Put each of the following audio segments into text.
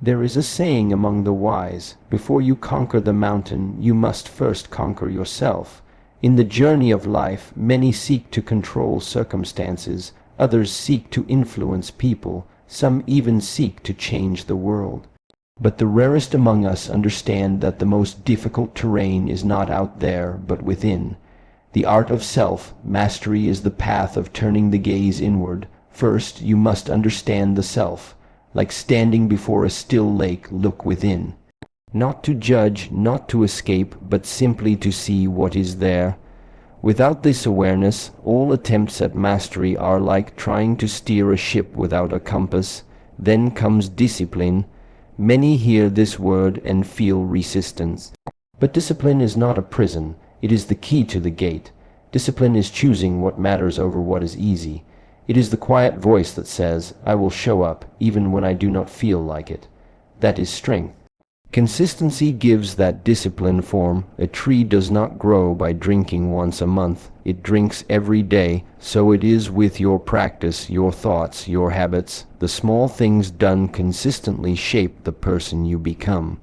There is a saying among the wise, before you conquer the mountain, you must first conquer yourself. In the journey of life, many seek to control circumstances, others seek to influence people, some even seek to change the world. But the rarest among us understand that the most difficult terrain is not out there, but within. The art of self-mastery is the path of turning the gaze inward. First, you must understand the self. Like standing before a still lake, look within. Not to judge, not to escape, but simply to see what is there. Without this awareness, all attempts at mastery are like trying to steer a ship without a compass. Then comes discipline. Many hear this word and feel resistance. But discipline is not a prison, it is the key to the gate. Discipline is choosing what matters over what is easy. It is the quiet voice that says, I will show up, even when I do not feel like it. That is strength. Consistency gives that discipline form. A tree does not grow by drinking once a month. It drinks every day. So it is with your practice, your thoughts, your habits. The small things done consistently shape the person you become.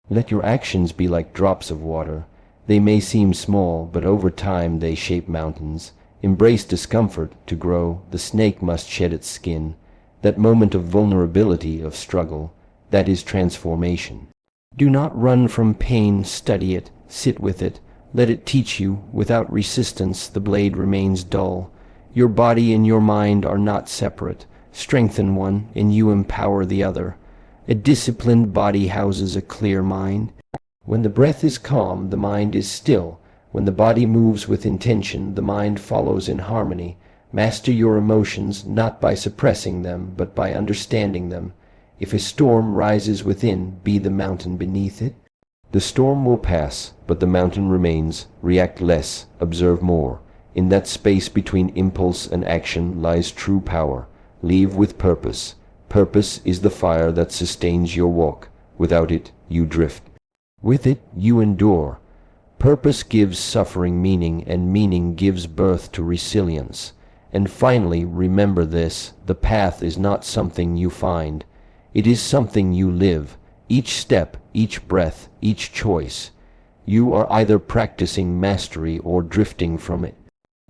Let your actions be like drops of water. They may seem small, but over time they shape mountains. Embrace discomfort to grow. The snake must shed its skin. That moment of vulnerability, of struggle, that is transformation. Do not run from pain, study it, sit with it, let it teach you. Without resistance, the blade remains dull. Your body and your mind are not separate. Strengthen one, and you empower the other. A disciplined body houses a clear mind. When the breath is calm, the mind is still. When the body moves with intention, the mind follows in harmony. Master your emotions, not by suppressing them, but by understanding them. If a storm rises within, be the mountain beneath it. The storm will pass, but the mountain remains. React less, observe more. In that space between impulse and action lies true power. Live with purpose. Purpose is the fire that sustains your walk. Without it, you drift. With it, you endure. Purpose gives suffering meaning, and meaning gives birth to resilience. And finally, remember this, the path is not something you find. It is something you live. Each step, each breath, each choice. You are either practicing mastery or drifting from it.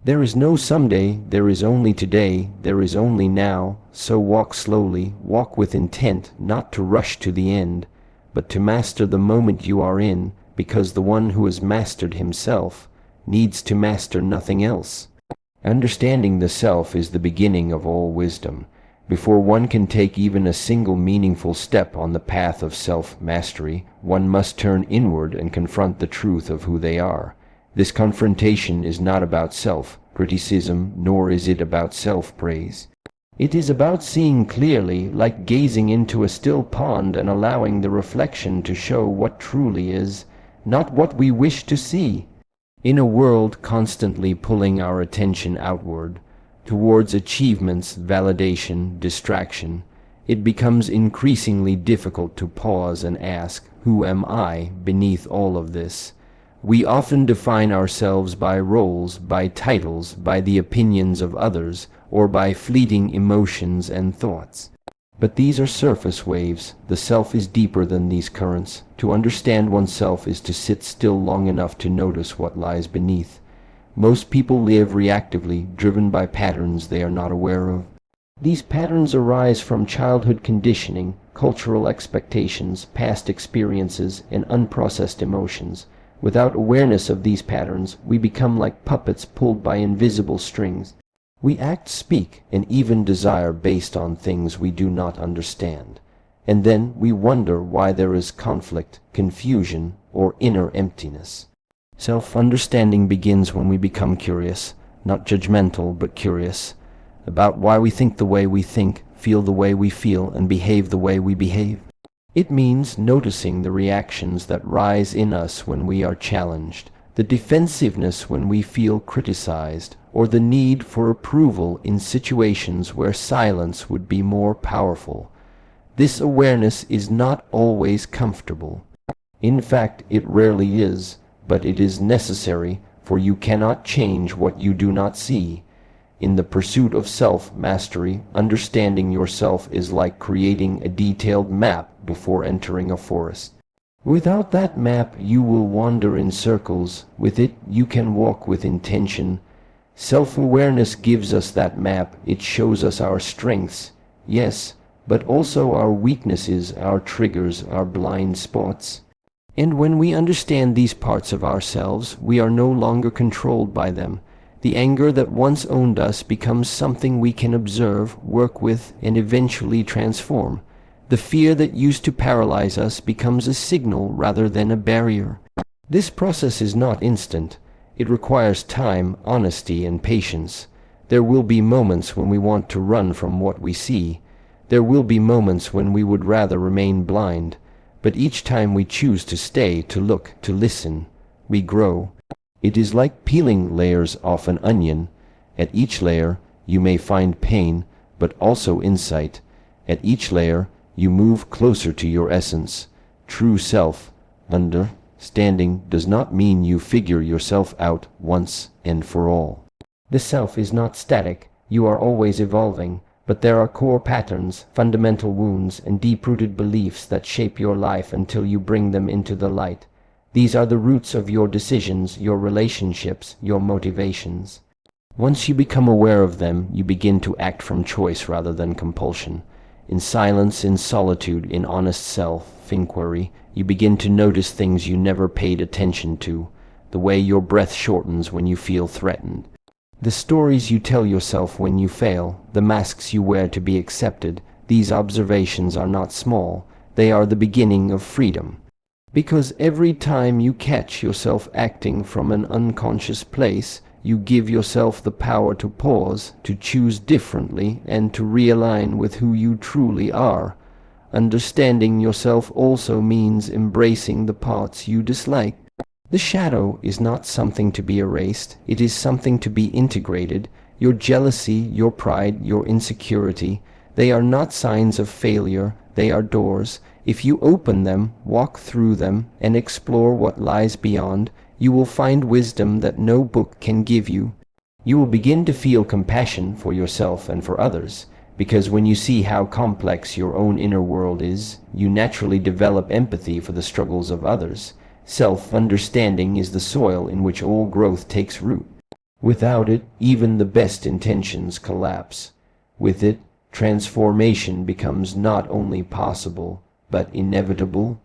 There is no someday, there is only today, there is only now. So walk slowly, walk with intent, not to rush to the end, but to master the moment you are in, because the one who has mastered himself needs to master nothing else. Understanding the self is the beginning of all wisdom. Before one can take even a single meaningful step on the path of self-mastery, one must turn inward and confront the truth of who they are. This confrontation is not about self-criticism, nor is it about self-praise. It is about seeing clearly, like gazing into a still pond and allowing the reflection to show what truly is, not what we wish to see. In a world constantly pulling our attention outward, towards achievements, validation, distraction, it becomes increasingly difficult to pause and ask, who am I beneath all of this? We often define ourselves by roles, by titles, by the opinions of others, or by fleeting emotions and thoughts. But these are surface waves. The self is deeper than these currents. To understand oneself is to sit still long enough to notice what lies beneath. Most people live reactively, driven by patterns they are not aware of. These patterns arise from childhood conditioning, cultural expectations, past experiences, and unprocessed emotions. Without awareness of these patterns, we become like puppets pulled by invisible strings. We act, speak, and even desire based on things we do not understand. And then we wonder why there is conflict, confusion, or inner emptiness. Self-understanding begins when we become curious, not judgmental but curious, about why we think the way we think, feel the way we feel, and behave the way we behave. It means noticing the reactions that rise in us when we are challenged, the defensiveness when we feel criticized, or the need for approval in situations where silence would be more powerful. This awareness is not always comfortable. In fact, it rarely is, but it is necessary, for you cannot change what you do not see. In the pursuit of self-mastery, understanding yourself is like creating a detailed map before entering a forest. Without that map, you will wander in circles. With it, you can walk with intention. Self-awareness gives us that map. It shows us our strengths, yes, but also our weaknesses, our triggers, our blind spots. And when we understand these parts of ourselves, we are no longer controlled by them. The anger that once owned us becomes something we can observe, work with, and eventually transform. The fear that used to paralyze us becomes a signal rather than a barrier. This process is not instant. It requires time, honesty, and patience. There will be moments when we want to run from what we see. There will be moments when we would rather remain blind. But each time we choose to stay, to look, to listen, we grow. It is like peeling layers off an onion. At each layer, you may find pain, but also insight. At each layer, you move closer to your essence. True self, understanding, does not mean you figure yourself out once and for all. The self is not static. You are always evolving, but there are core patterns, fundamental wounds, and deep-rooted beliefs that shape your life until you bring them into the light. These are the roots of your decisions, your relationships, your motivations. Once you become aware of them, you begin to act from choice rather than compulsion. In silence, in solitude, in honest self-inquiry, you begin to notice things you never paid attention to, the way your breath shortens when you feel threatened, the stories you tell yourself when you fail, the masks you wear to be accepted. These observations are not small. They are the beginning of freedom. Because every time you catch yourself acting from an unconscious place, you give yourself the power to pause, to choose differently, and to realign with who you truly are. Understanding yourself also means embracing the parts you dislike. The shadow is not something to be erased. It is something to be integrated. Your jealousy, your pride, your insecurity, they are not signs of failure. They are doors. If you open them, walk through them, and explore what lies beyond, you will find wisdom that no book can give you. You will begin to feel compassion for yourself and for others, because when you see how complex your own inner world is, you naturally develop empathy for the struggles of others. Self-understanding is the soil in which all growth takes root. Without it, even the best intentions collapse. With it, transformation becomes not only possible, but inevitable.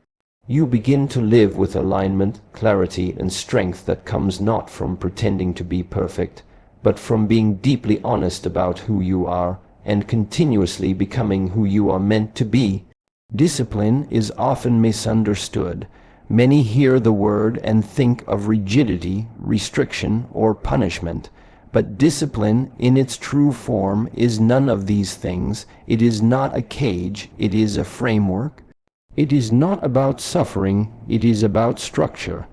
You begin to live with alignment, clarity, and strength that comes not from pretending to be perfect, but from being deeply honest about who you are and continuously becoming who you are meant to be. Discipline is often misunderstood. Many hear the word and think of rigidity, restriction, or punishment. But discipline, in its true form, is none of these things. It is not a cage, it is a framework. It is not about suffering, it is about structure.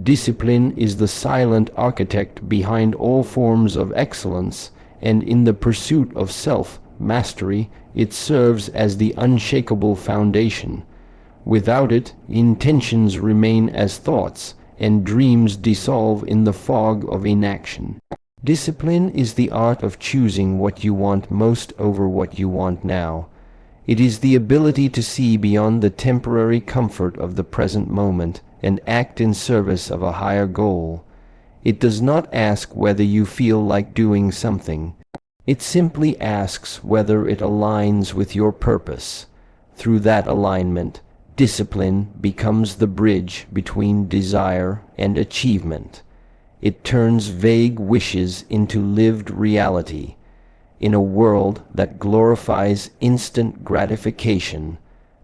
Discipline is the silent architect behind all forms of excellence, and in the pursuit of self-mastery, it serves as the unshakable foundation. Without it, intentions remain as thoughts, and dreams dissolve in the fog of inaction. Discipline is the art of choosing what you want most over what you want now. It is the ability to see beyond the temporary comfort of the present moment and act in service of a higher goal. It does not ask whether you feel like doing something. It simply asks whether it aligns with your purpose. Through that alignment, discipline becomes the bridge between desire and achievement. It turns vague wishes into lived reality. In a world that glorifies instant gratification,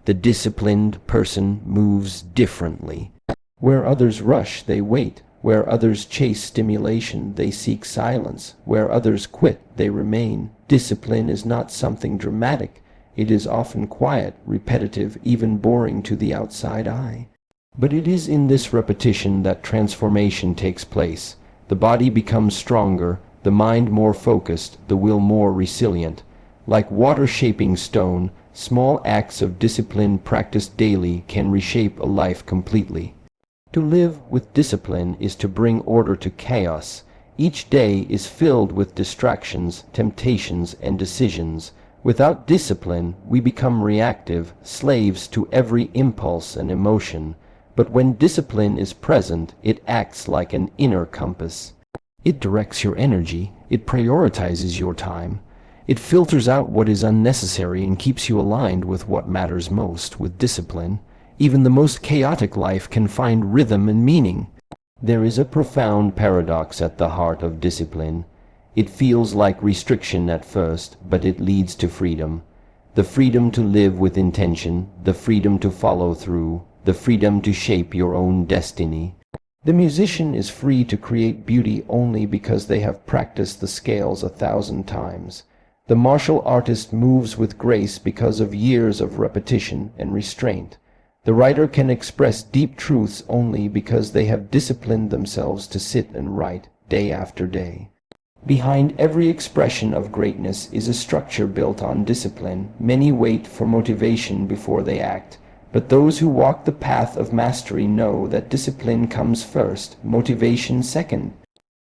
the disciplined person moves differently. Where others rush, they wait. Where others chase stimulation, they seek silence. Where others quit, they remain. Discipline is not something dramatic. It is often quiet, repetitive, even boring to the outside eye. But it is in this repetition that transformation takes place. The body becomes stronger, the mind more focused, the will more resilient. Like water shaping stone, small acts of discipline practiced daily can reshape a life completely. To live with discipline is to bring order to chaos. Each day is filled with distractions, temptations, and decisions. Without discipline, we become reactive, slaves to every impulse and emotion. But when discipline is present, it acts like an inner compass. It directs your energy, it prioritizes your time, it filters out what is unnecessary and keeps you aligned with what matters most. With discipline, even the most chaotic life can find rhythm and meaning. There is a profound paradox at the heart of discipline. It feels like restriction at first, but it leads to freedom. The freedom to live with intention, the freedom to follow through, the freedom to shape your own destiny. The musician is free to create beauty only because they have practiced the scales 1,000 times. The martial artist moves with grace because of years of repetition and restraint. The writer can express deep truths only because they have disciplined themselves to sit and write day after day. Behind every expression of greatness is a structure built on discipline. Many wait for motivation before they act, but those who walk the path of mastery know that discipline comes first, motivation second.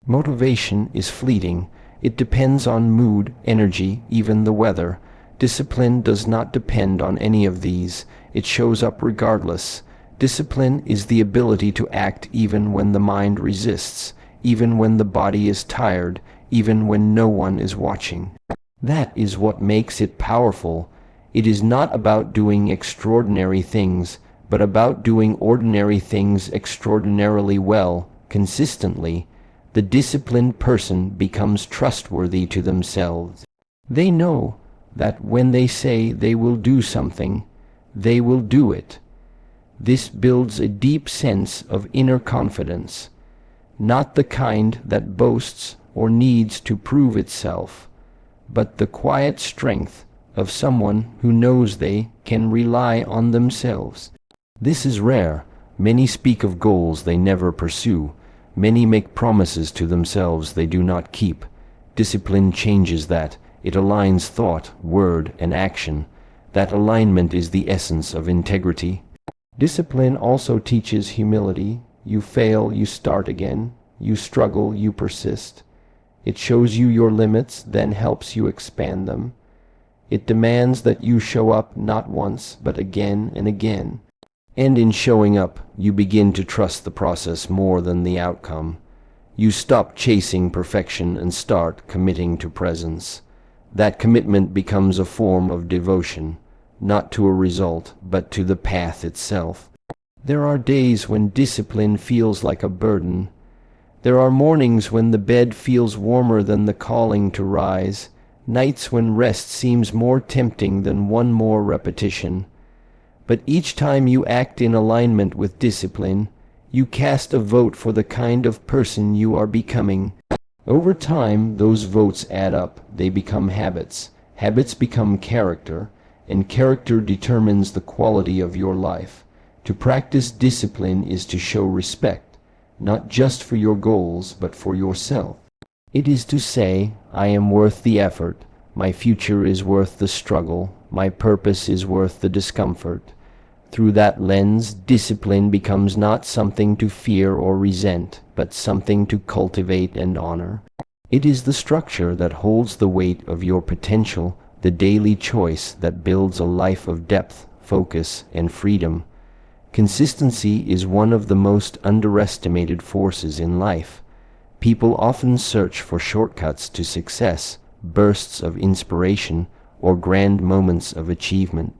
Motivation is fleeting. It depends on mood, energy, even the weather. Discipline does not depend on any of these. It shows up regardless. Discipline is the ability to act even when the mind resists, even when the body is tired, even when no one is watching. That is what makes it powerful. It is not about doing extraordinary things, but about doing ordinary things extraordinarily well, consistently. The disciplined person becomes trustworthy to themselves. They know that when they say they will do something, they will do it. This builds a deep sense of inner confidence, not the kind that boasts or needs to prove itself, but the quiet strength of someone who knows they can rely on themselves. This is rare. Many speak of goals they never pursue. Many make promises to themselves they do not keep. Discipline changes that. It aligns thought, word, and action. That alignment is the essence of integrity. Discipline also teaches humility. You fail, you start again. You struggle, you persist. It shows you your limits, then helps you expand them. It demands that you show up not once, but again and again. And in showing up, you begin to trust the process more than the outcome. You stop chasing perfection and start committing to presence. That commitment becomes a form of devotion, not to a result, but to the path itself. There are days when discipline feels like a burden. There are mornings when the bed feels warmer than the calling to rise, nights when rest seems more tempting than one more repetition. But each time you act in alignment with discipline, you cast a vote for the kind of person you are becoming. Over time, those votes add up. They become habits. Habits become character, and character determines the quality of your life. To practice discipline is to show respect, not just for your goals, but for yourself. It is to say, I am worth the effort, my future is worth the struggle, my purpose is worth the discomfort. Through that lens, discipline becomes not something to fear or resent, but something to cultivate and honor. It is the structure that holds the weight of your potential, the daily choice that builds a life of depth, focus, and freedom. Consistency is one of the most underestimated forces in life. People often search for shortcuts to success, bursts of inspiration, or grand moments of achievement.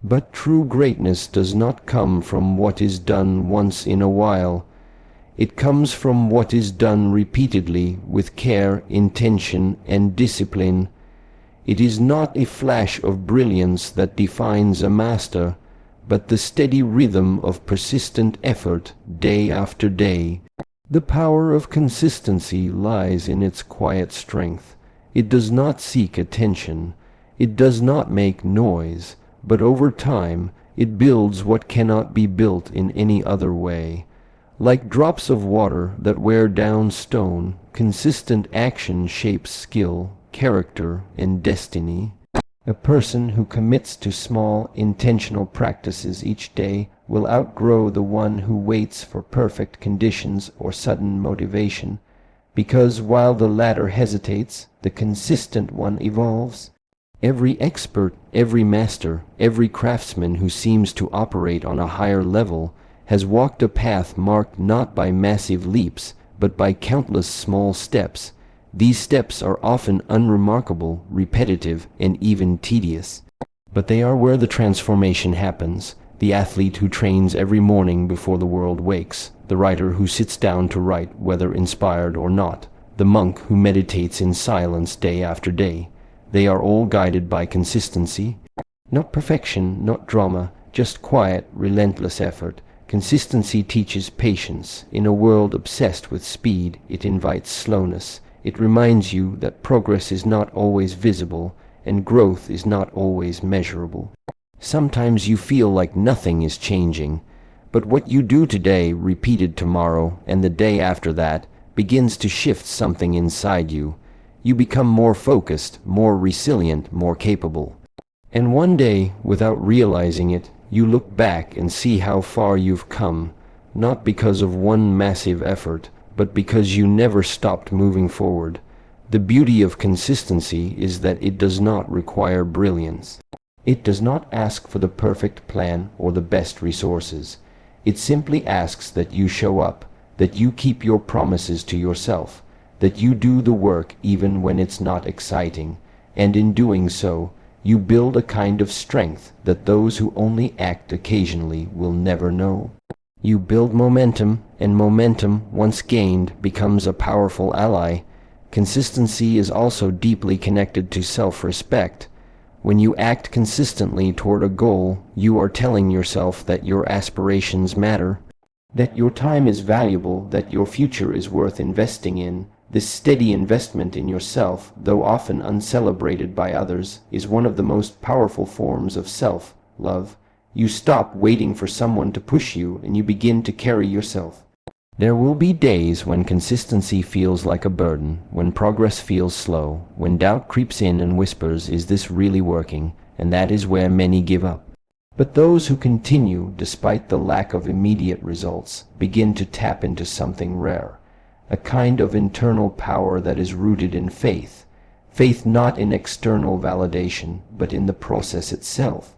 But true greatness does not come from what is done once in a while. It comes from what is done repeatedly with care, intention, and discipline. It is not a flash of brilliance that defines a master, but the steady rhythm of persistent effort day after day. The power of consistency lies in its quiet strength. It does not seek attention. It does not make noise. But over time, it builds what cannot be built in any other way. Like drops of water that wear down stone, consistent action shapes skill, character, and destiny. A person who commits to small, intentional practices each day will outgrow the one who waits for perfect conditions or sudden motivation. Because while the latter hesitates, the consistent one evolves. Every expert, every master, every craftsman who seems to operate on a higher level has walked a path marked not by massive leaps, but by countless small steps. These steps are often unremarkable, repetitive, and even tedious. But they are where the transformation happens. The athlete who trains every morning before the world wakes, the writer who sits down to write whether inspired or not, the monk who meditates in silence day after day. They are all guided by consistency. Not perfection, not drama, just quiet, relentless effort. Consistency teaches patience. In a world obsessed with speed, it invites slowness. It reminds you that progress is not always visible, and growth is not always measurable. Sometimes you feel like nothing is changing, but what you do today, repeated tomorrow, and the day after that, begins to shift something inside you. You become more focused, more resilient, more capable. And one day, without realizing it, you look back and see how far you've come, not because of one massive effort, but because you never stopped moving forward. The beauty of consistency is that it does not require brilliance. It does not ask for the perfect plan or the best resources. It simply asks that you show up, that you keep your promises to yourself, that you do the work even when it's not exciting, and in doing so, you build a kind of strength that those who only act occasionally will never know. You build momentum, and momentum, once gained, becomes a powerful ally. Consistency is also deeply connected to self-respect. When you act consistently toward a goal, you are telling yourself that your aspirations matter, that your time is valuable, that your future is worth investing in. This steady investment in yourself, though often uncelebrated by others, is one of the most powerful forms of self-love. You stop waiting for someone to push you, and you begin to carry yourself. There will be days when consistency feels like a burden, when progress feels slow, when doubt creeps in and whispers, "Is this really working?" And that is where many give up. But those who continue, despite the lack of immediate results, begin to tap into something rare, a kind of internal power that is rooted in faith. Faith not in external validation, but in the process itself.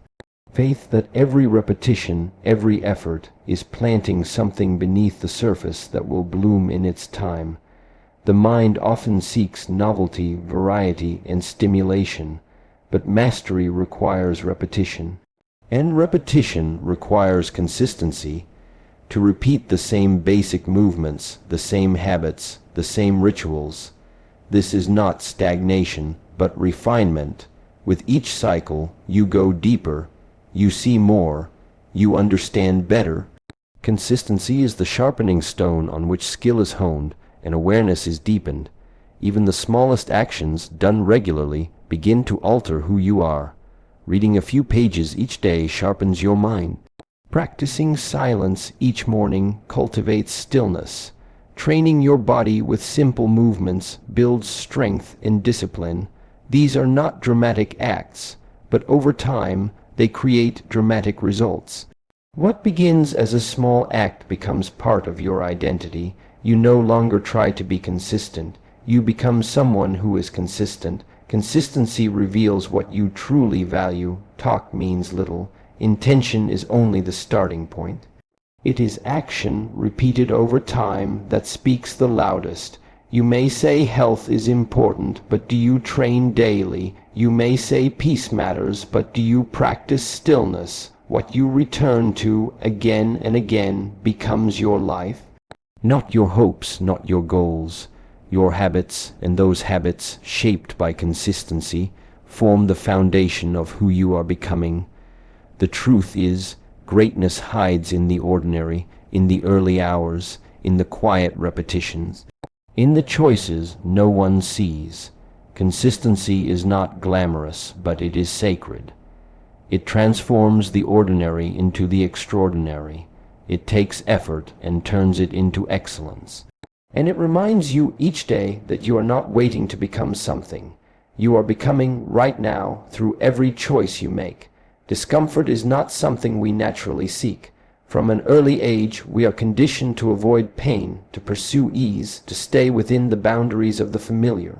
Faith that every repetition, every effort, is planting something beneath the surface that will bloom in its time. The mind often seeks novelty, variety, and stimulation, but mastery requires repetition. And repetition requires consistency. To repeat the same basic movements, the same habits, the same rituals. This is not stagnation, but refinement. With each cycle, you go deeper. You see more, you understand better. Consistency is the sharpening stone on which skill is honed and awareness is deepened. Even the smallest actions, done regularly, begin to alter who you are. Reading a few pages each day sharpens your mind. Practicing silence each morning cultivates stillness. Training your body with simple movements builds strength and discipline. These are not dramatic acts, but over time, they create dramatic results. What begins as a small act becomes part of your identity. You no longer try to be consistent. You become someone who is consistent. Consistency reveals what you truly value. Talk means little. Intention is only the starting point. It is action, repeated over time, that speaks the loudest. You may say health is important, but do you train daily? You may say peace matters, but do you practice stillness? What you return to again and again becomes your life. Not your hopes, not your goals. Your habits, and those habits, shaped by consistency, form the foundation of who you are becoming. The truth is, greatness hides in the ordinary, in the early hours, in the quiet repetitions. In the choices no one sees. Consistency is not glamorous, but it is sacred. It transforms the ordinary into the extraordinary. It takes effort and turns it into excellence. And it reminds you each day that you are not waiting to become something. You are becoming right now through every choice you make. Discomfort is not something we naturally seek. From an early age, we are conditioned to avoid pain, to pursue ease, to stay within the boundaries of the familiar.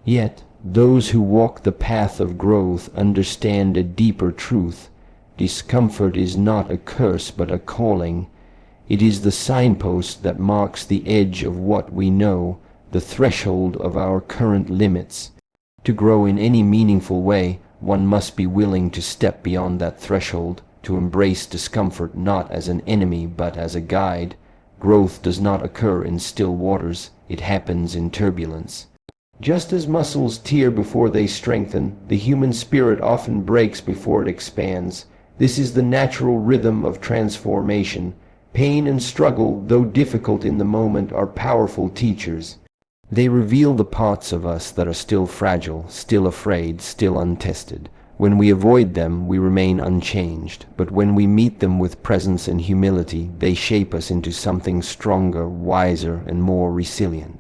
Yet, those who walk the path of growth understand a deeper truth. Discomfort is not a curse but a calling. It is the signpost that marks the edge of what we know, the threshold of our current limits. To grow in any meaningful way, one must be willing to step beyond that threshold, to embrace discomfort not as an enemy but as a guide. Growth does not occur in still waters, it happens in turbulence. Just as muscles tear before they strengthen, the human spirit often breaks before it expands. This is the natural rhythm of transformation. Pain and struggle, though difficult in the moment, are powerful teachers. They reveal the parts of us that are still fragile, still afraid, still untested. When we avoid them, we remain unchanged, but when we meet them with presence and humility, they shape us into something stronger, wiser, and more resilient.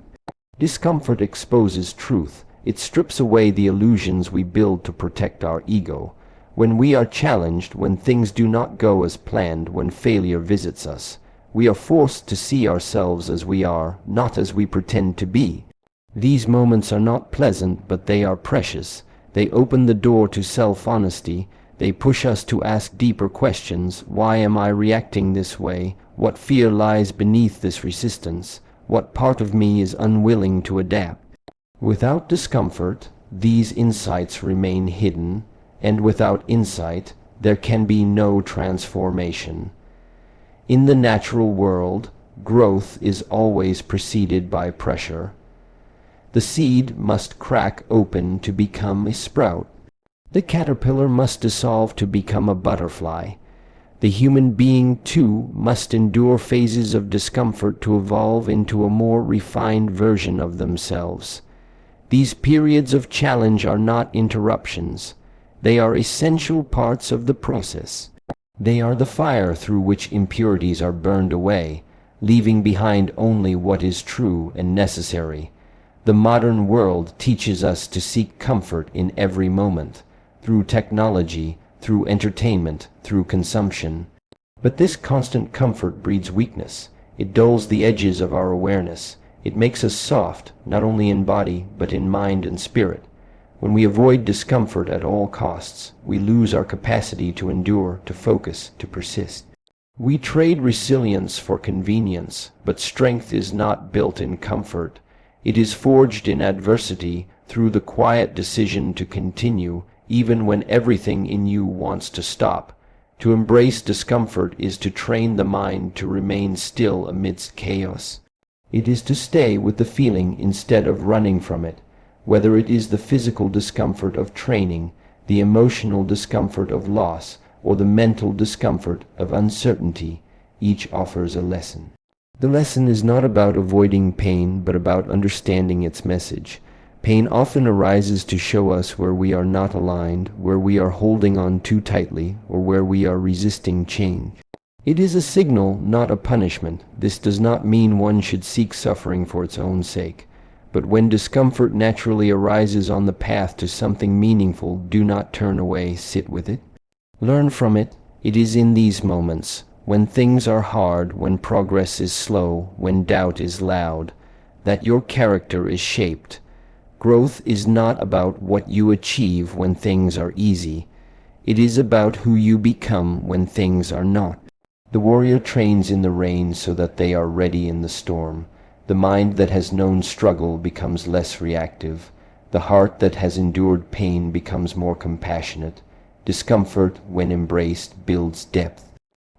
Discomfort exposes truth. It strips away the illusions we build to protect our ego. When we are challenged, when things do not go as planned, when failure visits us, we are forced to see ourselves as we are, not as we pretend to be. These moments are not pleasant, but they are precious. They open the door to self-honesty. They push us to ask deeper questions. Why am I reacting this way? What fear lies beneath this resistance? What part of me is unwilling to adapt? Without discomfort, these insights remain hidden, and without insight, there can be no transformation. In the natural world, growth is always preceded by pressure. The seed must crack open to become a sprout. The caterpillar must dissolve to become a butterfly. The human being, too, must endure phases of discomfort to evolve into a more refined version of themselves. These periods of challenge are not interruptions. They are essential parts of the process. They are the fire through which impurities are burned away, leaving behind only what is true and necessary. The modern world teaches us to seek comfort in every moment, through technology, through entertainment, through consumption. But this constant comfort breeds weakness. It dulls the edges of our awareness. It makes us soft, not only in body, but in mind and spirit. When we avoid discomfort at all costs, we lose our capacity to endure, to focus, to persist. We trade resilience for convenience, but strength is not built in comfort. It is forged in adversity, through the quiet decision to continue, even when everything in you wants to stop. To embrace discomfort is to train the mind to remain still amidst chaos. It is to stay with the feeling instead of running from it. Whether it is the physical discomfort of training, the emotional discomfort of loss, or the mental discomfort of uncertainty, each offers a lesson. The lesson is not about avoiding pain, but about understanding its message. Pain often arises to show us where we are not aligned, where we are holding on too tightly, or where we are resisting change. It is a signal, not a punishment. This does not mean one should seek suffering for its own sake. But when discomfort naturally arises on the path to something meaningful, do not turn away, sit with it. Learn from it. It is in these moments, when things are hard, when progress is slow, when doubt is loud, that your character is shaped. Growth is not about what you achieve when things are easy. It is about who you become when things are not. The warrior trains in the rain so that they are ready in the storm. The mind that has known struggle becomes less reactive. The heart that has endured pain becomes more compassionate. Discomfort, when embraced, builds depth.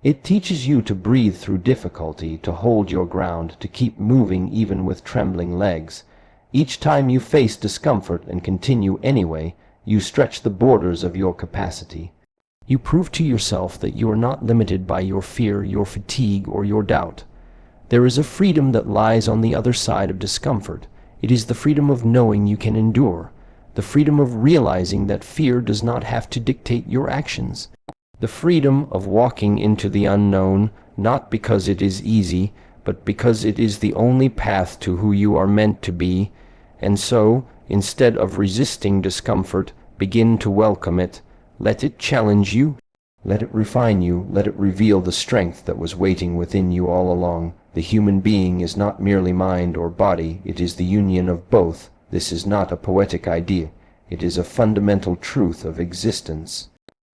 It teaches you to breathe through difficulty, to hold your ground, to keep moving even with trembling legs. Each time you face discomfort and continue anyway, you stretch the borders of your capacity. You prove to yourself that you are not limited by your fear, your fatigue, or your doubt. There is a freedom that lies on the other side of discomfort. It is the freedom of knowing you can endure, the freedom of realizing that fear does not have to dictate your actions, the freedom of walking into the unknown, not because it is easy, but because it is the only path to who you are meant to be. And so, instead of resisting discomfort, begin to welcome it. Let it challenge you. Let it refine you, let it reveal the strength that was waiting within you all along. The human being is not merely mind or body, it is the union of both. This is not a poetic idea, it is a fundamental truth of existence.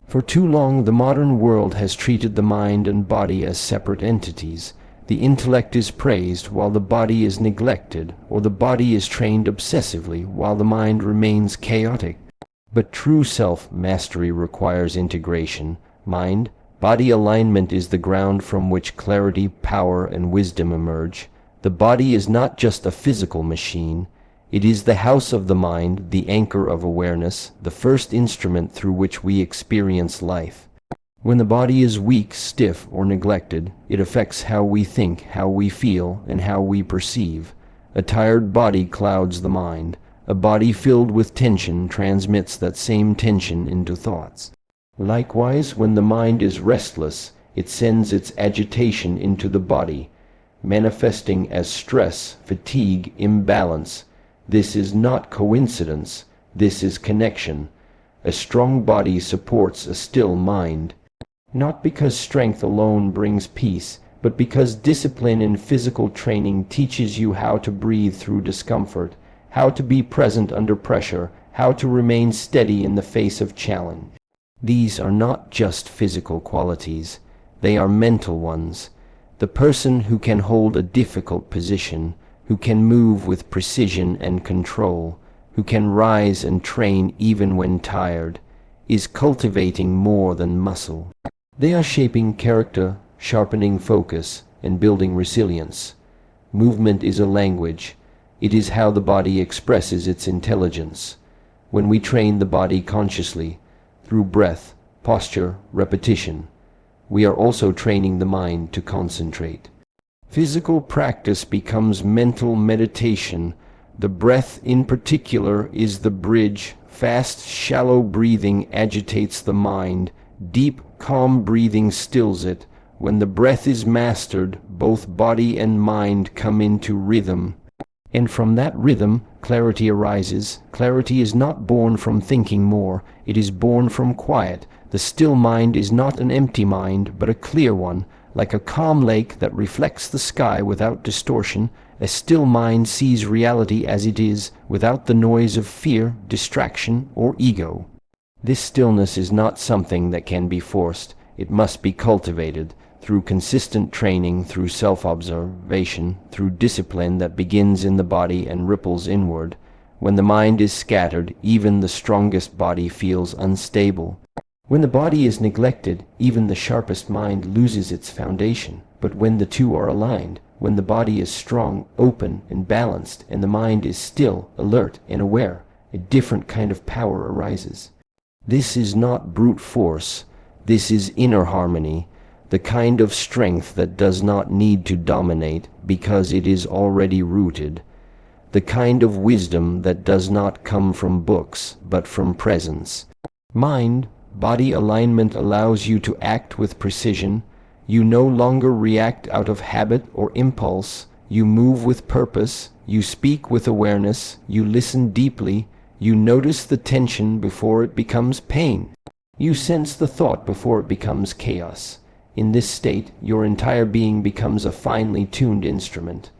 For too long the modern world has treated the mind and body as separate entities. The intellect is praised while the body is neglected, or the body is trained obsessively while the mind remains chaotic. But true self-mastery requires integration. Mind-body alignment is the ground from which clarity, power, and wisdom emerge. The body is not just a physical machine. It is the house of the mind, the anchor of awareness, the first instrument through which we experience life. When the body is weak, stiff, or neglected, it affects how we think, how we feel, and how we perceive. A tired body clouds the mind. A body filled with tension transmits that same tension into thoughts. Likewise, when the mind is restless, it sends its agitation into the body, manifesting as stress, fatigue, imbalance. This is not coincidence, this is connection. A strong body supports a still mind. Not because strength alone brings peace, but because discipline in physical training teaches you how to breathe through discomfort, how to be present under pressure, how to remain steady in the face of challenge. These are not just physical qualities, they are mental ones. The person who can hold a difficult position, who can move with precision and control, who can rise and train even when tired, is cultivating more than muscle. They are shaping character, sharpening focus, and building resilience. Movement is a language. It is how the body expresses its intelligence. When we train the body consciously, through breath, posture, repetition, we are also training the mind to concentrate. Physical practice becomes mental meditation. The breath in particular is the bridge. Fast, shallow breathing agitates the mind. Deep, calm breathing stills it. When the breath is mastered, both body and mind come into rhythm. And from that rhythm, clarity arises. Clarity is not born from thinking more, it is born from quiet. The still mind is not an empty mind, but a clear one. Like a calm lake that reflects the sky without distortion, a still mind sees reality as it is, without the noise of fear, distraction, or ego. This stillness is not something that can be forced. It must be cultivated through consistent training, through self-observation, through discipline that begins in the body and ripples inward. When the mind is scattered, even the strongest body feels unstable. When the body is neglected, even the sharpest mind loses its foundation. But when the two are aligned, when the body is strong, open, and balanced, and the mind is still, alert, and aware, a different kind of power arises. This is not brute force. This is inner harmony, the kind of strength that does not need to dominate because it is already rooted, the kind of wisdom that does not come from books but from presence. Mind-body alignment allows you to act with precision. You no longer react out of habit or impulse. You move with purpose. You speak with awareness. You listen deeply. You notice the tension before it becomes pain. You sense the thought before it becomes chaos. In this state, your entire being becomes a finely tuned instrument.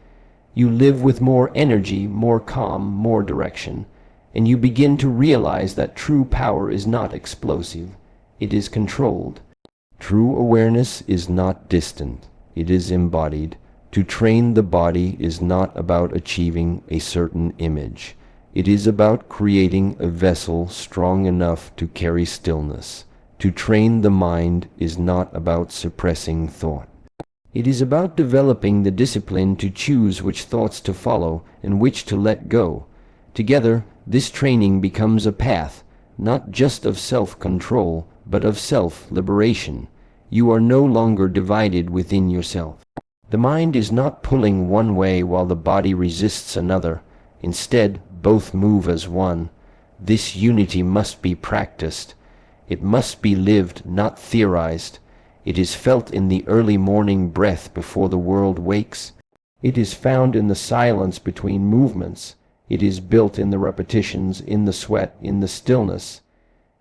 You live with more energy, more calm, more direction, and you begin to realize that true power is not explosive. It is controlled. True awareness is not distant. It is embodied. To train the body is not about achieving a certain image. It is about creating a vessel strong enough to carry stillness. To train the mind is not about suppressing thought. It is about developing the discipline to choose which thoughts to follow and which to let go. Together, this training becomes a path, not just of self-control, but of self-liberation. You are no longer divided within yourself. The mind is not pulling one way while the body resists another. Instead, both move as one. This unity must be practiced. It must be lived, not theorized. It is felt in the early morning breath before the world wakes. It is found in the silence between movements. It is built in the repetitions, in the sweat, in the stillness.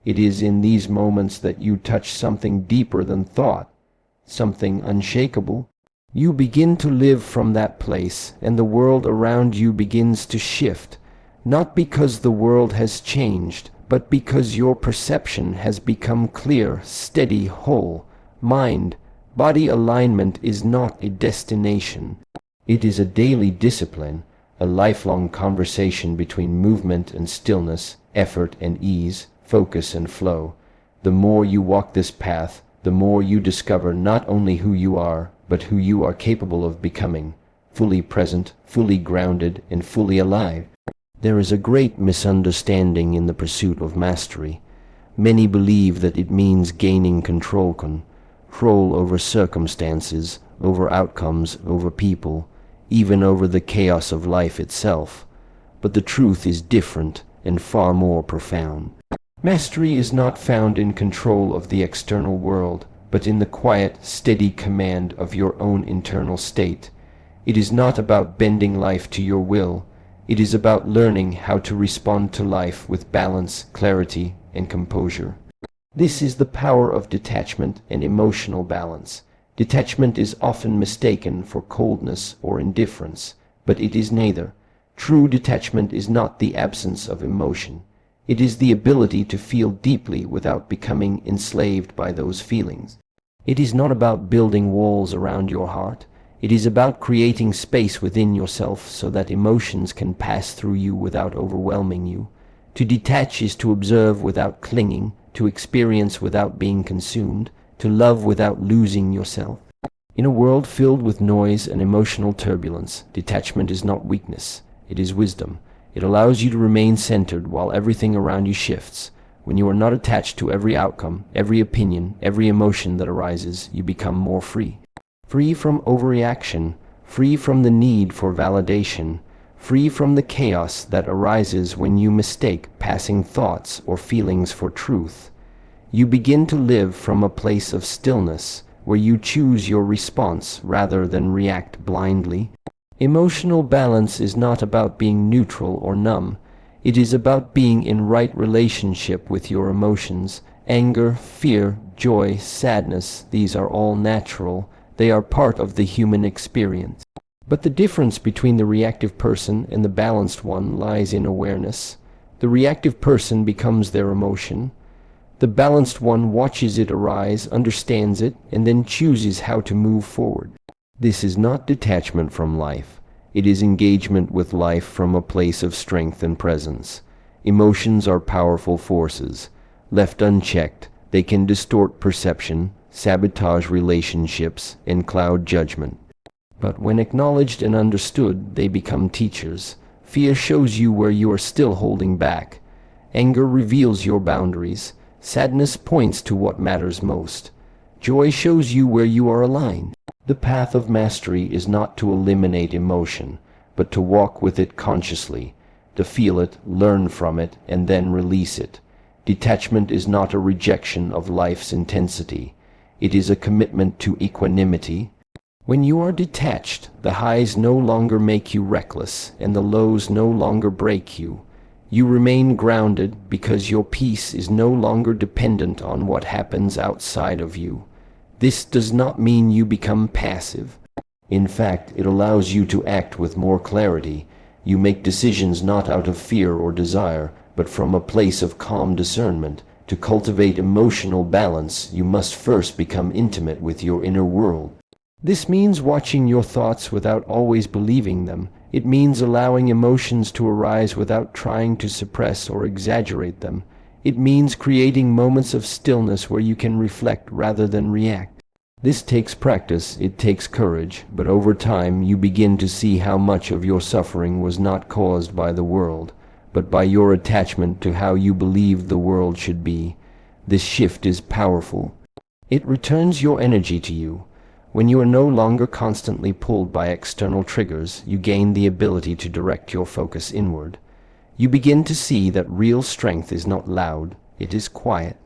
It is in these moments that you touch something deeper than thought, something unshakable. You begin to live from that place, and the world around you begins to shift, not because the world has changed, but because your perception has become clear, steady, whole. Mind, body alignment is not a destination. It is a daily discipline, a lifelong conversation between movement and stillness, effort and ease, focus and flow. The more you walk this path, the more you discover not only who you are, but who you are capable of becoming, fully present, fully grounded, and fully alive. There is a great misunderstanding in the pursuit of mastery. Many believe that it means gaining control over circumstances, over outcomes, over people, even over the chaos of life itself. But the truth is different and far more profound. Mastery is not found in control of the external world, but in the quiet, steady command of your own internal state. It is not about bending life to your will. It is about learning how to respond to life with balance, clarity, and composure. This is the power of detachment and emotional balance. Detachment is often mistaken for coldness or indifference, but it is neither. True detachment is not the absence of emotion. It is the ability to feel deeply without becoming enslaved by those feelings. It is not about building walls around your heart. It is about creating space within yourself so that emotions can pass through you without overwhelming you. To detach is to observe without clinging, to experience without being consumed, to love without losing yourself. In a world filled with noise and emotional turbulence, detachment is not weakness, it is wisdom. It allows you to remain centered while everything around you shifts. When you are not attached to every outcome, every opinion, every emotion that arises, you become more free. Free from overreaction, free from the need for validation, free from the chaos that arises when you mistake passing thoughts or feelings for truth. You begin to live from a place of stillness, where you choose your response rather than react blindly. Emotional balance is not about being neutral or numb. It is about being in right relationship with your emotions. Anger, fear, joy, sadness, these are all natural. They are part of the human experience. But the difference between the reactive person and the balanced one lies in awareness. The reactive person becomes their emotion. The balanced one watches it arise, understands it, and then chooses how to move forward. This is not detachment from life. It is engagement with life from a place of strength and presence. Emotions are powerful forces. Left unchecked, they can distort perception, sabotage relationships, and cloud judgment. But when acknowledged and understood, they become teachers. Fear shows you where you are still holding back. Anger reveals your boundaries. Sadness points to what matters most. Joy shows you where you are aligned. The path of mastery is not to eliminate emotion, but to walk with it consciously, to feel it, learn from it, and then release it. Detachment is not a rejection of life's intensity. It is a commitment to equanimity. When you are detached, the highs no longer make you reckless, and the lows no longer break you. You remain grounded because your peace is no longer dependent on what happens outside of you. This does not mean you become passive. In fact, it allows you to act with more clarity. You make decisions not out of fear or desire, but from a place of calm discernment. To cultivate emotional balance, you must first become intimate with your inner world. This means watching your thoughts without always believing them. It means allowing emotions to arise without trying to suppress or exaggerate them. It means creating moments of stillness where you can reflect rather than react. This takes practice, it takes courage, but over time you begin to see how much of your suffering was not caused by the world, but by your attachment to how you believed the world should be. This shift is powerful. It returns your energy to you. When you are no longer constantly pulled by external triggers, you gain the ability to direct your focus inward. You begin to see that real strength is not loud, it is quiet.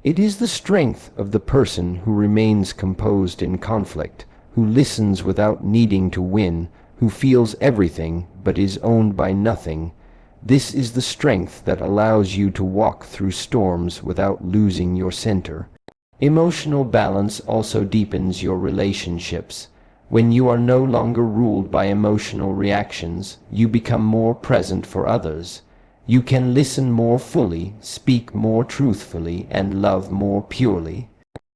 It is the strength of the person who remains composed in conflict, who listens without needing to win, who feels everything but is owned by nothing. This is the strength that allows you to walk through storms without losing your center. Emotional balance also deepens your relationships. When you are no longer ruled by emotional reactions, you become more present for others. You can listen more fully, speak more truthfully, and love more purely.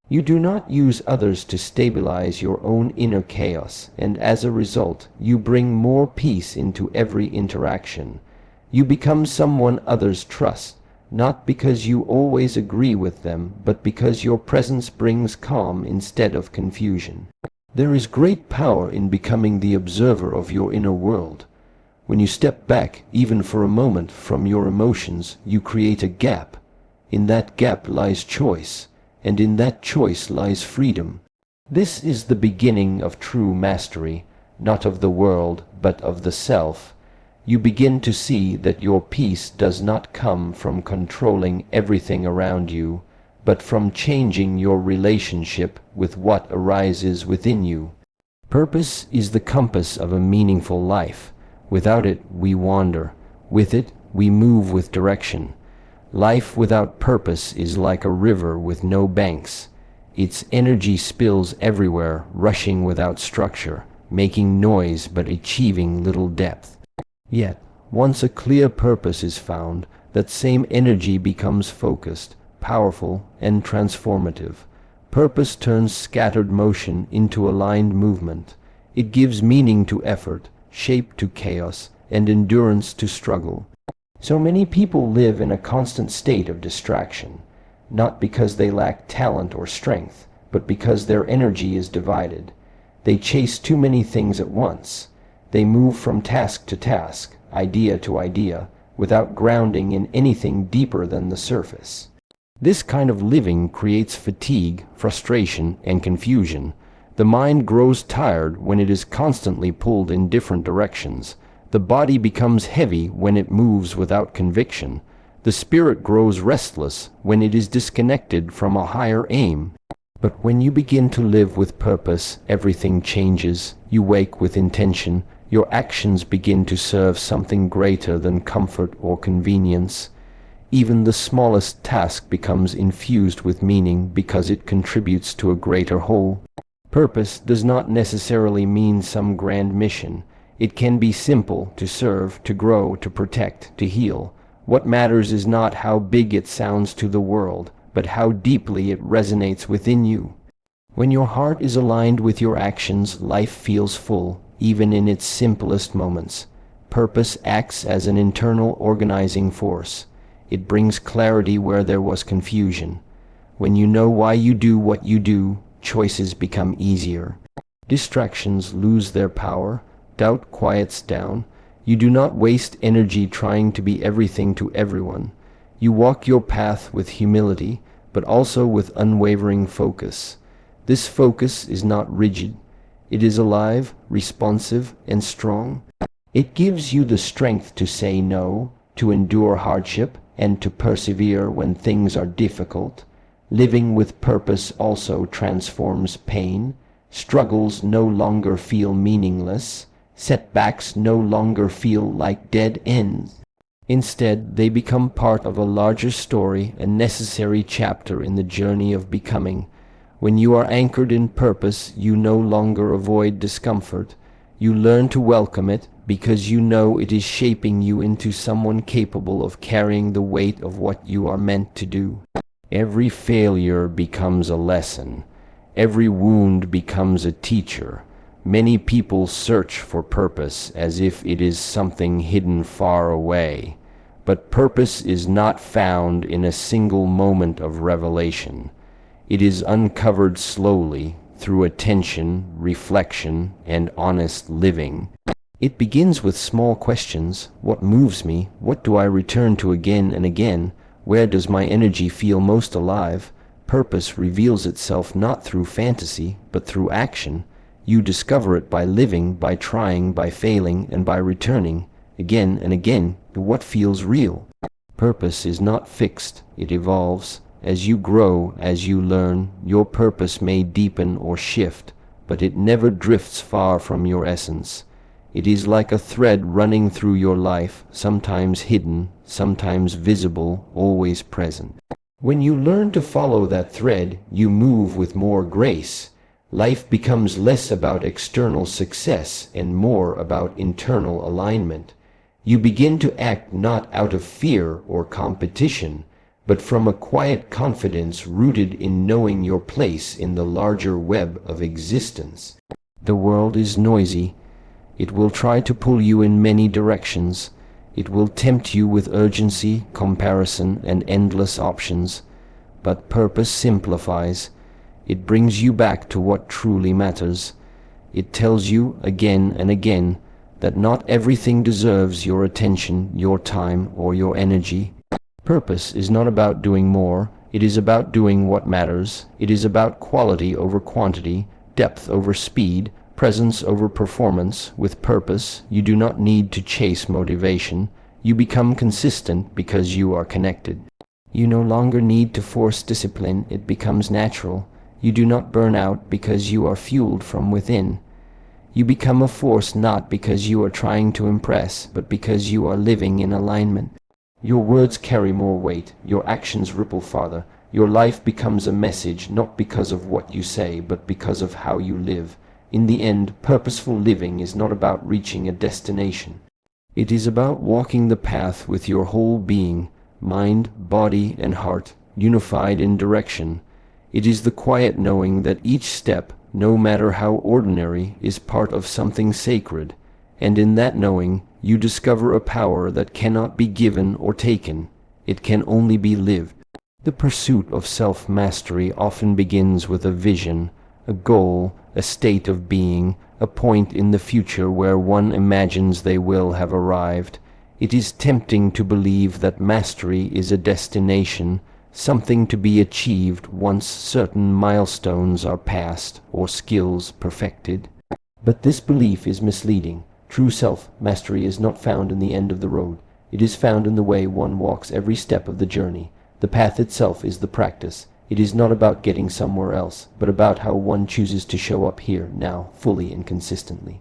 You do not use others to stabilize your own inner chaos, and as a result, you bring more peace into every interaction. You become someone others trust, not because you always agree with them, but because your presence brings calm instead of confusion. There is great power in becoming the observer of your inner world. When you step back, even for a moment, from your emotions, you create a gap. In that gap lies choice, and in that choice lies freedom. This is the beginning of true mastery, not of the world, but of the self. You begin to see that your peace does not come from controlling everything around you, but from changing your relationship with what arises within you. Purpose is the compass of a meaningful life. Without it, we wander. With it, we move with direction. Life without purpose is like a river with no banks. Its energy spills everywhere, rushing without structure, making noise but achieving little depth. Yet, once a clear purpose is found, that same energy becomes focused, powerful, and transformative. Purpose turns scattered motion into aligned movement. It gives meaning to effort, shape to chaos, and endurance to struggle. So many people live in a constant state of distraction, not because they lack talent or strength, but because their energy is divided. They chase too many things at once. They move from task to task, idea to idea, without grounding in anything deeper than the surface. This kind of living creates fatigue, frustration, and confusion. The mind grows tired when it is constantly pulled in different directions. The body becomes heavy when it moves without conviction. The spirit grows restless when it is disconnected from a higher aim. But when you begin to live with purpose, everything changes. You wake with intention. Your actions begin to serve something greater than comfort or convenience. Even the smallest task becomes infused with meaning because it contributes to a greater whole. Purpose does not necessarily mean some grand mission. It can be simple: to serve, to grow, to protect, to heal. What matters is not how big it sounds to the world, but how deeply it resonates within you. When your heart is aligned with your actions, life feels full, even in its simplest moments. Purpose acts as an internal organizing force. It brings clarity where there was confusion. When you know why you do what you do, choices become easier. Distractions lose their power. Doubt quiets down. You do not waste energy trying to be everything to everyone. You walk your path with humility, but also with unwavering focus. This focus is not rigid. It is alive, responsive, and strong. It gives you the strength to say no, to endure hardship, and to persevere when things are difficult. Living with purpose also transforms pain. Struggles no longer feel meaningless. Setbacks no longer feel like dead ends. Instead, they become part of a larger story, a necessary chapter in the journey of becoming. When you are anchored in purpose, you no longer avoid discomfort. You learn to welcome it because you know it is shaping you into someone capable of carrying the weight of what you are meant to do. Every failure becomes a lesson. Every wound becomes a teacher. Many people search for purpose as if it is something hidden far away. But purpose is not found in a single moment of revelation. It is uncovered slowly through attention, reflection, and honest living. It begins with small questions. What moves me? What do I return to again and again? Where does my energy feel most alive? Purpose reveals itself not through fantasy, but through action. You discover it by living, by trying, by failing, and by returning again and again to what feels real. Purpose is not fixed, it evolves. As you grow, as you learn, your purpose may deepen or shift, but it never drifts far from your essence. It is like a thread running through your life, sometimes hidden, sometimes visible, always present. When you learn to follow that thread, you move with more grace. Life becomes less about external success and more about internal alignment. You begin to act not out of fear or competition, but from a quiet confidence rooted in knowing your place in the larger web of existence. The world is noisy. It will try to pull you in many directions. It will tempt you with urgency, comparison, and endless options. But purpose simplifies. It brings you back to what truly matters. It tells you again and again that not everything deserves your attention, your time, or your energy. Purpose is not about doing more. It is about doing what matters. It is about quality over quantity, depth over speed, presence over performance. With purpose, you do not need to chase motivation. You become consistent because you are connected. You no longer need to force discipline. It becomes natural. You do not burn out because you are fueled from within. You become a force not because you are trying to impress, but because you are living in alignment. Your words carry more weight. Your actions ripple farther. Your life becomes a message not because of what you say, but because of how you live. In the end, purposeful living is not about reaching a destination. It is about walking the path with your whole being, mind, body, and heart, unified in direction. It is the quiet knowing that each step, no matter how ordinary, is part of something sacred, and in that knowing, you discover a power that cannot be given or taken. It can only be lived. The pursuit of self-mastery often begins with a vision, a goal, a state of being, a point in the future where one imagines they will have arrived. It is tempting to believe that mastery is a destination, something to be achieved once certain milestones are passed or skills perfected. But this belief is misleading. True self-mastery is not found in the end of the road. It is found in the way one walks every step of the journey. The path itself is the practice. It is not about getting somewhere else, but about how one chooses to show up here, now, fully and consistently.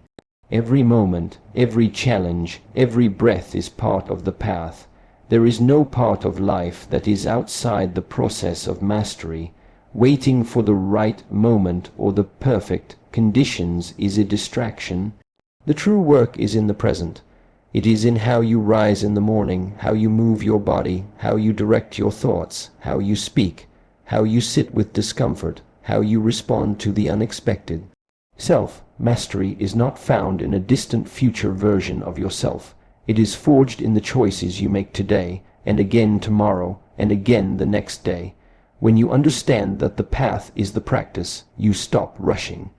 Every moment, every challenge, every breath is part of the path. There is no part of life that is outside the process of mastery. Waiting for the right moment or the perfect conditions is a distraction. The true work is in the present. It is in how you rise in the morning, how you move your body, how you direct your thoughts, how you speak, how you sit with discomfort, how you respond to the unexpected. Self-mastery is not found in a distant future version of yourself. It is forged in the choices you make today, and again tomorrow, and again the next day. When you understand that the path is the practice, you stop rushing.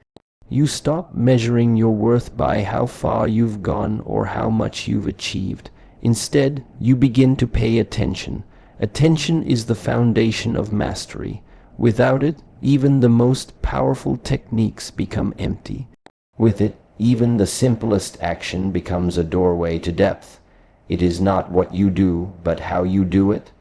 You stop measuring your worth by how far you've gone or how much you've achieved. Instead, you begin to pay attention. Attention is the foundation of mastery. Without it, even the most powerful techniques become empty. With it, even the simplest action becomes a doorway to depth. It is not what you do, but how you do it.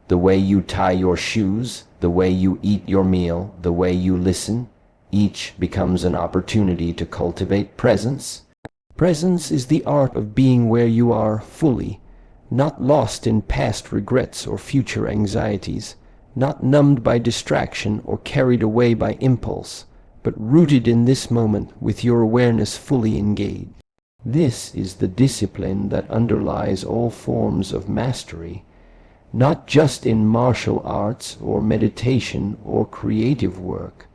The way you tie your shoes, the way you eat your meal, the way you listen. Each becomes an opportunity to cultivate presence. Presence is the art of being where you are fully, not lost in past regrets or future anxieties, not numbed by distraction or carried away by impulse, but rooted in this moment with your awareness fully engaged. This is the discipline that underlies all forms of mastery, not just in martial arts or meditation or creative work,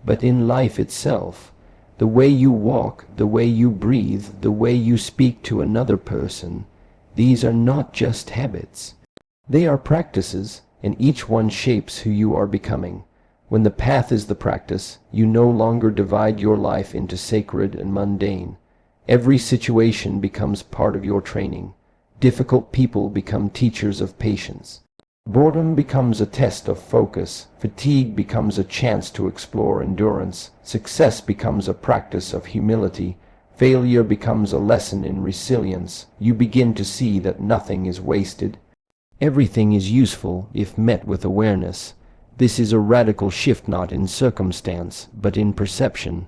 but in life itself. The way you walk, the way you breathe, the way you speak to another person, these are not just habits. They are practices, and each one shapes who you are becoming. When the path is the practice, you no longer divide your life into sacred and mundane. Every situation becomes part of your training. Difficult people become teachers of patience. Boredom becomes a test of focus. Fatigue becomes a chance to explore endurance. Success becomes a practice of humility. Failure becomes a lesson in resilience. You begin to see that nothing is wasted. Everything is useful if met with awareness. This is a radical shift not in circumstance, but in perception.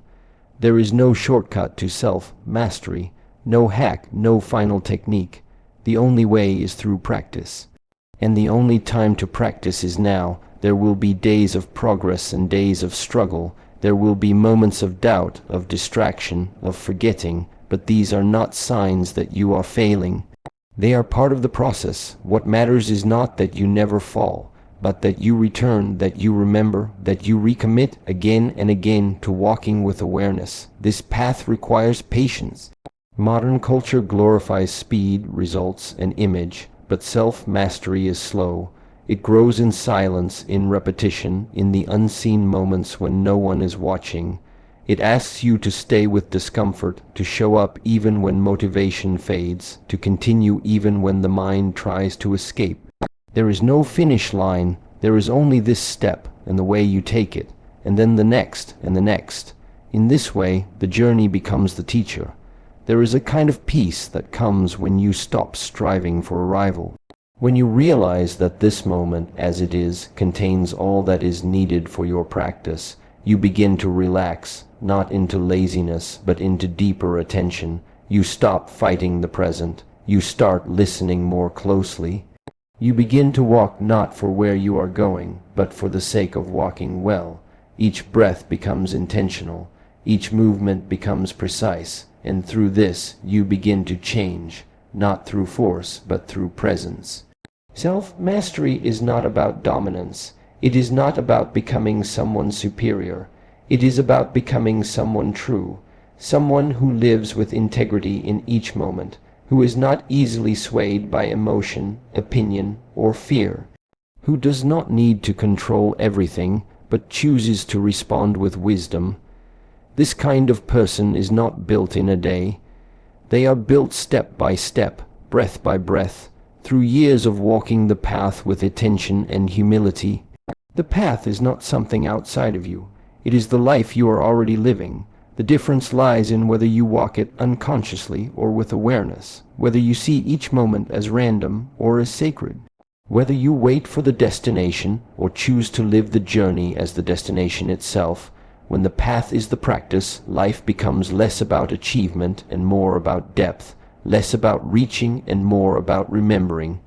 There is no shortcut to self-mastery. No hack, no final technique. The only way is through practice. And the only time to practice is now. There will be days of progress and days of struggle. There will be moments of doubt, of distraction, of forgetting, but these are not signs that you are failing. They are part of the process. What matters is not that you never fall, but that you return, that you remember, that you recommit again and again to walking with awareness. This path requires patience. Modern culture glorifies speed, results, and image, but self-mastery is slow. It grows in silence, in repetition, in the unseen moments when no one is watching. It asks you to stay with discomfort, to show up even when motivation fades, to continue even when the mind tries to escape. There is no finish line. There is only this step and the way you take it, and then the next and the next. In this way, the journey becomes the teacher. There is a kind of peace that comes when you stop striving for arrival. When you realize that this moment, as it is, contains all that is needed for your practice, you begin to relax, not into laziness, but into deeper attention. You stop fighting the present. You start listening more closely. You begin to walk not for where you are going, but for the sake of walking well. Each breath becomes intentional. Each movement becomes precise. And through this, you begin to change, not through force, but through presence. Self-mastery is not about dominance. It is not about becoming someone superior. It is about becoming someone true, someone who lives with integrity in each moment, who is not easily swayed by emotion, opinion, or fear, who does not need to control everything, but chooses to respond with wisdom. This kind of person is not built in a day. They are built step by step, breath by breath, through years of walking the path with attention and humility. The path is not something outside of you. It is the life you are already living. The difference lies in whether you walk it unconsciously or with awareness, whether you see each moment as random or as sacred, whether you wait for the destination or choose to live the journey as the destination itself. When the path is the practice, life becomes less about achievement and more about depth, less about reaching and more about remembering.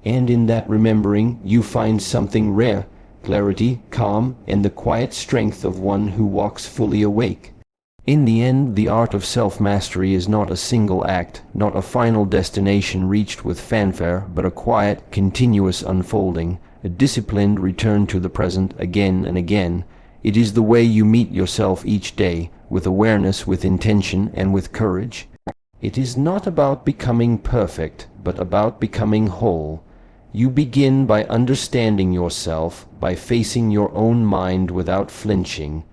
And in that remembering, you find something rare, clarity, calm, and the quiet strength of one who walks fully awake. In the end, the art of self-mastery is not a single act, not a final destination reached with fanfare, but a quiet, continuous unfolding, a disciplined return to the present again and again. It is the way you meet yourself each day, with awareness, with intention, and with courage. It is not about becoming perfect, but about becoming whole. You begin by understanding yourself, by facing your own mind without flinching.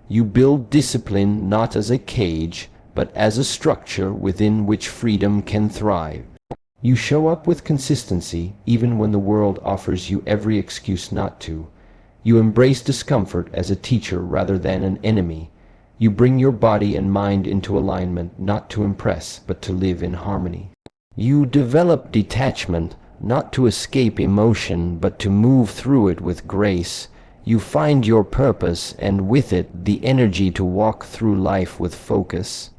You build discipline not as a cage, but as a structure within which freedom can thrive. You show up with consistency, even when the world offers you every excuse not to. You embrace discomfort as a teacher rather than an enemy. You bring your body and mind into alignment, not to impress, but to live in harmony. You develop detachment, not to escape emotion, but to move through it with grace. You find your purpose, and with it, the energy to walk through life with focus.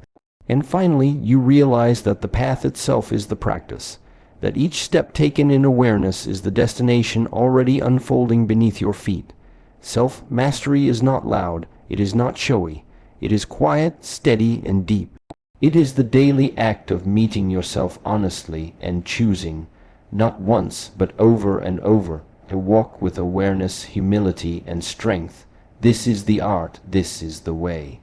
And finally, you realize that the path itself is the practice, that each step taken in awareness is the destination already unfolding beneath your feet. Self-mastery is not loud, it is not showy, it is quiet, steady, and deep. It is the daily act of meeting yourself honestly and choosing, not once, but over and over, to walk with awareness, humility, and strength. This is the art, this is the way.